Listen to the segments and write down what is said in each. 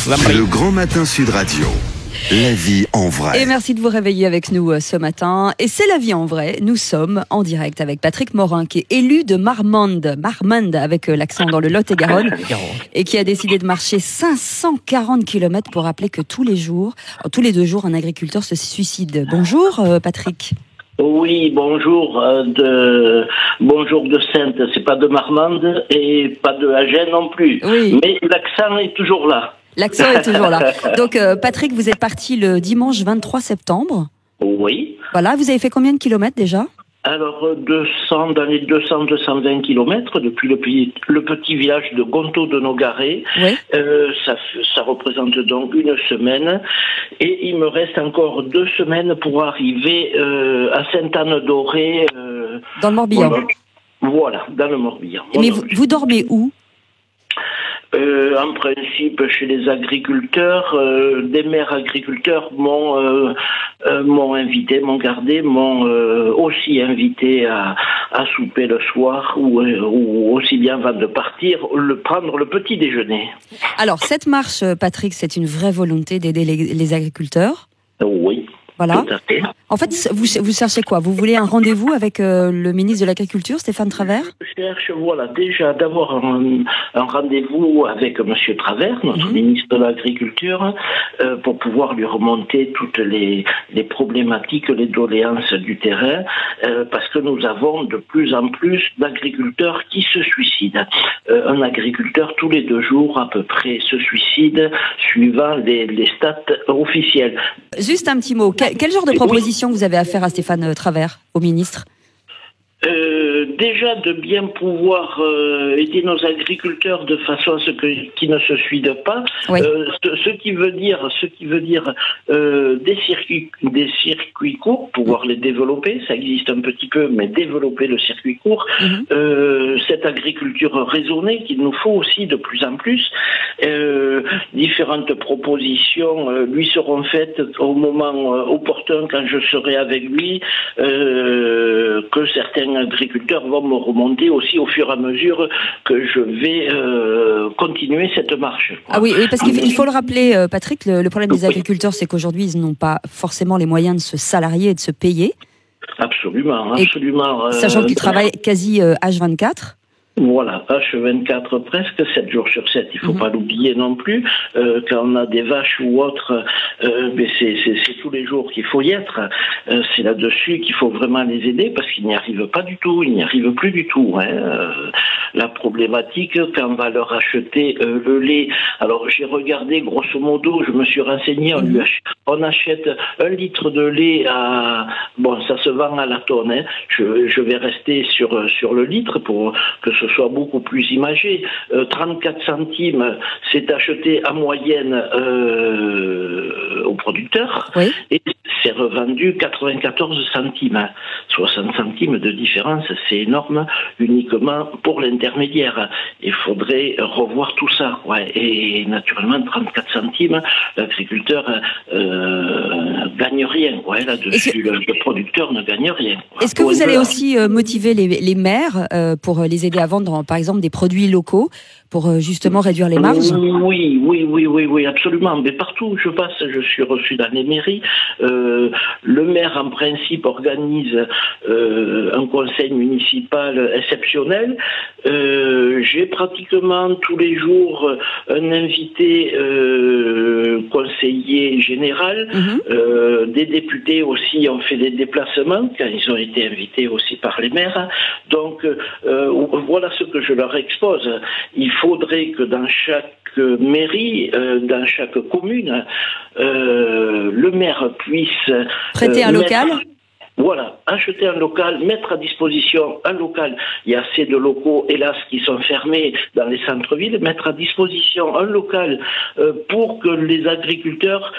Le Grand Matin Sud Radio. La vie en vrai. Et merci de vous réveiller avec nous ce matin. Et c'est la vie en vrai. Nous sommes en direct avec Patrick Morin, qui est élu de Marmande avec l'accent dans le Lot-et-Garonne, et qui a décidé de marcher 540 km pour rappeler que tous les 2 jours, un agriculteur se suicide. Bonjour Patrick. Oui, bonjour de Sainte, c'est pas de Marmande et pas de Agen non plus. Oui. Mais l'accent est toujours là. L'accent est toujours là. Donc Patrick, vous êtes parti le dimanche 23 septembre. Oui. Voilà, vous avez fait combien de kilomètres déjà ? Alors, dans les 200-220 kilomètres depuis le petit village de Gontaud de Nogaret. Oui. Ça représente donc une semaine. Et il me reste encore 2 semaines pour arriver à Sainte-Anne-d'Auray. Dans le Morbihan. Voilà, dans le Morbihan. Mais vous dormez où ? En principe, chez les agriculteurs, des maires agriculteurs m'ont aussi invité à souper le soir ou aussi bien avant de partir, prendre le petit déjeuner. Alors, cette marche, Patrick, c'est une vraie volonté d'aider les agriculteurs ? Oui. Voilà. Tout à fait. En fait, vous cherchez quoi ? Vous voulez un rendez-vous avec le ministre de l'Agriculture, Stéphane Travert ? Je cherche, déjà d'avoir un rendez-vous avec Monsieur Travert, notre ministre de l'Agriculture, pour pouvoir lui remonter toutes les problématiques, les doléances du terrain, parce que nous avons de plus en plus d'agriculteurs qui se suicident. Un agriculteur tous les 2 jours à peu près se suicide, suivant les stats officielles. Juste un petit mot. Quel genre de proposition vous avez à faire à Stéphane Travert, au ministre ? Déjà de bien pouvoir aider nos agriculteurs de façon à ce qu'ils ne se suident pas. Oui. Ce qui veut dire des circuits courts, pouvoir les développer, ça existe un petit peu, mais développer le circuit court. Cette agriculture raisonnée qu'il nous faut aussi de plus en plus. Différentes propositions lui seront faites au moment opportun quand je serai avec lui, que certains agriculteurs vont me remonter aussi au fur et à mesure que je vais continuer cette marche. Ah oui, parce qu'il faut le rappeler, Patrick, le problème des agriculteurs, c'est qu'aujourd'hui, ils n'ont pas forcément les moyens de se salarier et de se payer. Absolument. Sachant qu'ils travaillent quasi H24. Voilà, H24 presque, 7 jours sur 7, il faut pas l'oublier non plus. Quand on a des vaches ou autres, mais c'est tous les jours qu'il faut y être. C'est là-dessus qu'il faut vraiment les aider parce qu'ils n'y arrivent pas du tout, ils n'y arrivent plus du tout. La problématique, quand on va leur acheter le lait, alors j'ai regardé grosso modo, je me suis renseigné, on achète 1 litre de lait ça se vend à la tonne. Je vais rester sur le litre pour que ce soit beaucoup plus imagé. 34 centimes, c'est acheté en moyenne au producteur, oui. Et c'est revendu 94 centimes. 60 centimes de différence, c'est énorme, uniquement pour l'intermédiaire. Il faudrait revoir tout ça. Et naturellement, 34 centimes, l'agriculteur gagne rien. Là-dessus, le producteur ne gagne rien. Est-ce que vous allez aussi motiver les maires pour les aider à vendre, par exemple, des produits locaux pour justement réduire les marges ? Oui, absolument. Mais partout où je passe, je suis reçu dans les mairies. Le maire, en principe, organise un conseil municipal exceptionnel. J'ai pratiquement tous les jours un invité conseiller général. Des députés aussi ont fait des déplacements quand ils ont été invités aussi par les maires. Donc, voilà ce que je leur expose. Il faudrait que dans chaque mairie, dans chaque commune, le maire puisse prêter un local. Voilà, acheter un local, mettre à disposition un local. Il y a assez de locaux, hélas, qui sont fermés dans les centres-villes. Mettre à disposition un local pour que les agriculteurs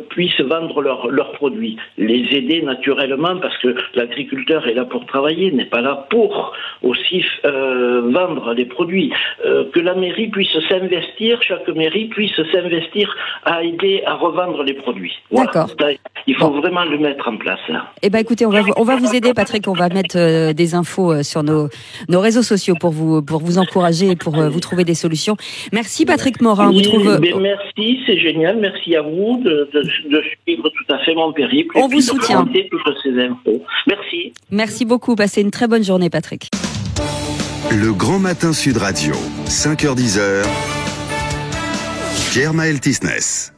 puissent vendre leurs produits. Les aider naturellement, parce que l'agriculteur est là pour travailler, n'est pas là pour aussi vendre les produits. Que la mairie puisse s'investir, chaque mairie puisse s'investir à aider à revendre les produits. Voilà. D'accord. Il faut vraiment le mettre en place. Eh ben, Bah écoutez, on va vous aider, Patrick. On va mettre des infos sur nos réseaux sociaux pour vous encourager et pour vous trouver des solutions. Merci, Patrick Morin. Merci, c'est génial. Merci à vous de suivre tout à fait mon périple. On vous soutient. Toutes ces infos. Merci. Merci beaucoup. Passez une très bonne journée, Patrick. Le Grand Matin Sud Radio, 5h-10h. Pierre Maël Tisnès.